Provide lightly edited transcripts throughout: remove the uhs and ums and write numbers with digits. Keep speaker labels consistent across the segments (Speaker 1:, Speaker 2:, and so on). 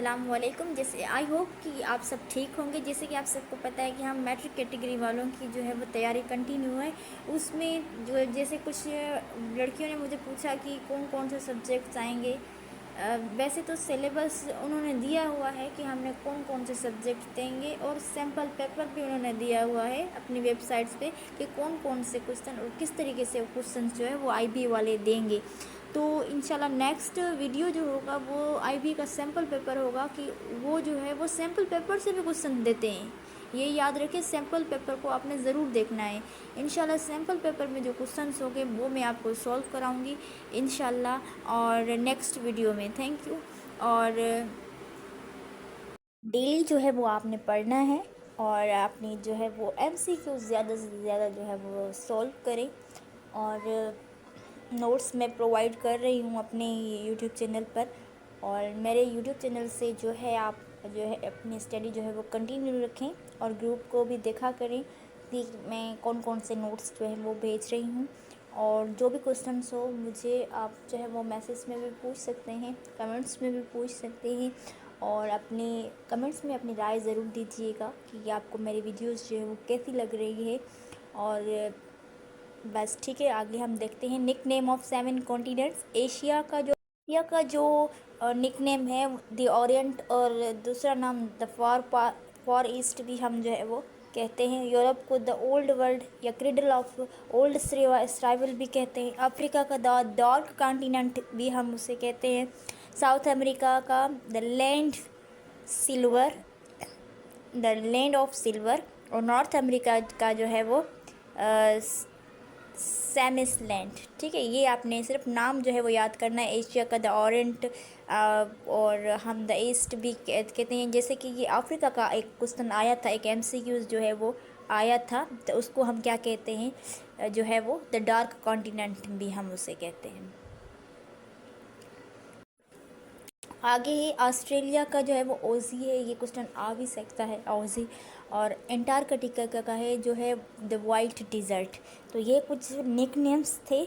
Speaker 1: السلام علیکم. جیسے آئی ہوپ کہ آپ سب ٹھیک ہوں گے. جیسے کہ آپ سب کو پتہ ہے کہ ہم میٹرک کیٹیگری والوں کی جو ہے وہ تیاری کنٹینیو ہے. اس میں جو جیسے کچھ لڑکیوں نے مجھے پوچھا کہ کون کون سے سبجیکٹس آئیں گے. ویسے تو سلیبس انہوں نے دیا ہوا ہے کہ ہم نے کون کون سے سبجیکٹ دیں گے, اور سیمپل پیپر بھی انہوں نے دیا ہوا ہے اپنی ویب سائٹس پہ کہ کون کون سے کوشچن اور کس طریقے سے کوشچنس جو ہے وہ آئی بی والے دیں گے. تو انشاءاللہ نیکسٹ ویڈیو جو ہوگا وہ آئی بی کا سیمپل پیپر ہوگا کہ وہ جو ہے وہ سیمپل پیپر سے بھی کوشچن دیتے ہیں. یہ یاد رکھیں, سیمپل پیپر کو آپ نے ضرور دیکھنا ہے. انشاءاللہ سیمپل پیپر میں جو کوشچنس ہوں گے وہ میں آپ کو سولو کراؤں گی انشاءاللہ اور نیکسٹ ویڈیو میں. Thank you. اور ڈیلی جو ہے وہ آپ نے پڑھنا ہے, اور آپ نے جو ہے وہ ایم سی کیو زیادہ سے زیادہ جو ہے وہ سولو کریں. اور نوٹس میں پرووائڈ کر رہی ہوں اپنے یوٹیوب چینل پر, اور میرے یوٹیوب چینل سے جو ہے آپ جو ہے اپنی اسٹڈی جو ہے وہ کنٹینیو رکھیں, اور گروپ کو بھی دیکھا کریں کہ میں کون کون سے نوٹس جو ہے وہ بھیج رہی ہوں. اور جو بھی کوشچنس ہو مجھے آپ جو ہے وہ میسیج میں بھی پوچھ سکتے ہیں, کمنٹس میں بھی پوچھ سکتے ہیں, اور اپنے کمنٹس میں اپنی رائے ضرور دیجیے گا کہ آپ کو میری ویڈیوز جو ہے وہ کیسی لگ رہی ہے. اور بس ٹھیک ہے, آگے ہم دیکھتے ہیں. نک نیم آف 7 کانٹیننٹس. ایشیا کا جو نک نیم ہے دی اورینٹ, اور دوسرا نام دا فار ایسٹ بھی ہم جو ہے وہ کہتے ہیں. یورپ کو دا اولڈ ورلڈ یا کریڈل آف اولڈ سرائیول بھی کہتے ہیں. افریقہ کا دا ڈارک کانٹیننٹ بھی ہم اسے کہتے ہیں. ساؤتھ امریکہ کا دا لینڈ آف سلور, اور نارتھ امریکہ کا جو ہے وہ سیمس لینڈ. ٹھیک ہے, یہ آپ نے صرف نام جو ہے وہ یاد کرنا ہے. ایشیا کا دا اورینٹ, اور ہم دا ایسٹ بھی کہتے ہیں. جیسے کہ یہ افریقہ کا ایک کوسچن آیا تھا, ایک ایم سی کیوز جو ہے وہ آیا تھا, تو اس کو ہم کیا کہتے ہیں جو ہے وہ دا ڈارک کانٹیننٹ بھی ہم اسے کہتے ہیں. آگے ہی آسٹریلیا کا جو ہے وہ اوزی ہے, یہ کوسچن آ بھی سکتا ہے اوزی. اور انٹارکٹیکا کا ہے جو ہے دا وائٹ ڈیزرٹ. تو یہ کچھ نک نیمس تھے,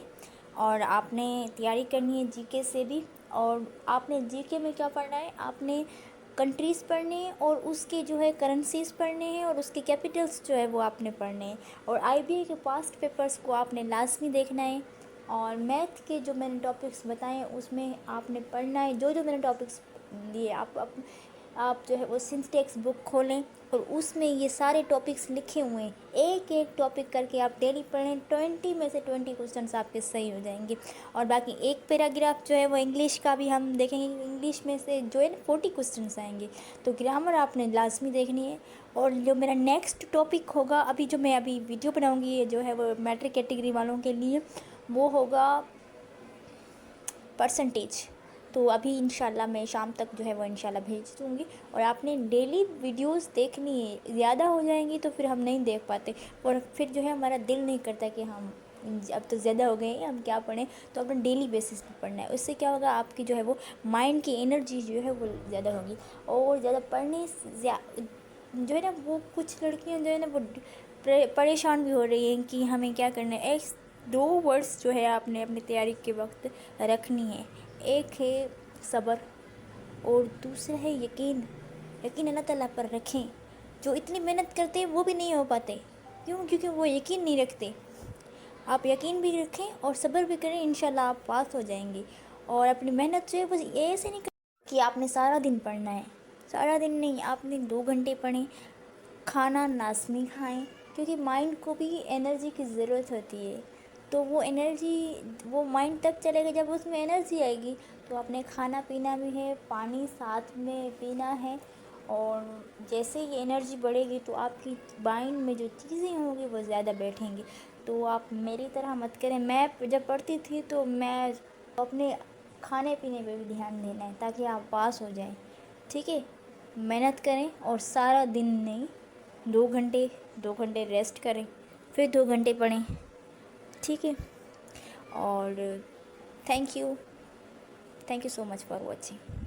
Speaker 1: اور آپ نے تیاری کرنی ہے جی کے سے بھی. اور آپ نے جی کے میں کیا پڑھنا ہے, آپ نے کنٹریز پڑھنے ہیں, اور اس کے جو ہے کرنسیز پڑھنے ہیں, اور اس کے کیپٹلس جو ہے وہ آپ نے پڑھنے ہیں. اور آئی بی اے کے پاسٹ پیپرز کو آپ نے لازمی دیکھنا ہے. اور میتھ کے جو میں نے ٹاپکس بتائے ہیں اس میں آپ نے پڑھنا ہے. جو میں نے ٹاپکس دیے آپ جو ہے وہ سنس ٹیکسٹ بک کھولیں, اور اس میں یہ سارے ٹاپکس لکھے ہوئے ہیں. ایک ایک ٹاپک کر کے آپ ڈیلی پڑھیں. 20 میں سے 20 کوسچنس آپ کے صحیح ہو جائیں گے. اور باقی ایک پیراگراف جو ہے وہ انگلش کا بھی ہم دیکھیں گے. انگلش میں سے جو ہے نا 40 کوسچنس آئیں گے, تو گرامر آپ نے لازمی دیکھنی ہے. اور جو میرا نیکسٹ ٹاپک ہوگا, ابھی جو میں ویڈیو بناؤں گی یہ جو ہے وہ میٹرک کیٹیگری والوں کے لیے, وہ ہوگا پرسنٹیج. تو ابھی انشاءاللہ میں شام تک جو ہے وہ انشاءاللہ بھیج دوں گی. اور آپ نے ڈیلی ویڈیوز دیکھنی ہے. زیادہ ہو جائیں گی تو پھر ہم نہیں دیکھ پاتے, اور پھر جو ہے ہمارا دل نہیں کرتا کہ ہم اب تو زیادہ ہو گئے ہیں ہم کیا پڑھیں. تو اپنا ڈیلی بیسس پہ پڑھنا ہے. اس سے کیا ہوگا, آپ کی جو ہے وہ مائنڈ کی انرجی جو ہے وہ زیادہ ہوگی. اور زیادہ پڑھنے جو ہے نا, وہ کچھ لڑکیاں جو ہے نا وہ پریشان بھی ہو رہی ہیں کہ ہمیں کیا کرنا ہے. 2 ورڈس جو ہے آپ نے اپنی تیاری کے وقت رکھنی ہے. ایک ہے صبر, اور دوسرا ہے یقین. یقین اللہ تعالیٰ پر رکھیں. جو اتنی محنت کرتے ہیں وہ بھی نہیں ہو پاتے. کیوں؟ کیونکہ وہ یقین نہیں رکھتے. آپ یقین بھی رکھیں اور صبر بھی کریں, انشاءاللہ آپ پاس ہو جائیں گے. اور اپنی محنت جو ہے وہ ایسے نہیں کہ آپ نے سارا دن پڑھنا ہے. سارا دن نہیں, آپ نے 2 گھنٹے پڑھیں. کھانا لازمی کھائیں, کیونکہ مائنڈ کو بھی انرجی کی ضرورت ہوتی ہے. تو وہ انرجی وہ مائنڈ تک چلے گا جب اس میں انرجی آئے گی. تو آپ نے کھانا پینا بھی ہے, پانی ساتھ میں پینا ہے. اور جیسے ہی انرجی بڑھے گی تو آپ کی مائنڈ میں جو چیزیں ہوں گی وہ زیادہ بیٹھیں گی. تو آپ میری طرح مت کریں. میں جب پڑھتی تھی تو میں اپنے کھانے پینے پہ بھی دھیان دینا ہے تاکہ آپ پاس ہو جائیں. ٹھیک ہے, محنت کریں, اور سارا دن نہیں, 2 گھنٹے ریسٹ کریں, پھر 2 گھنٹے پڑھیں. ٹھیک ہے, اور thank you so much for watching.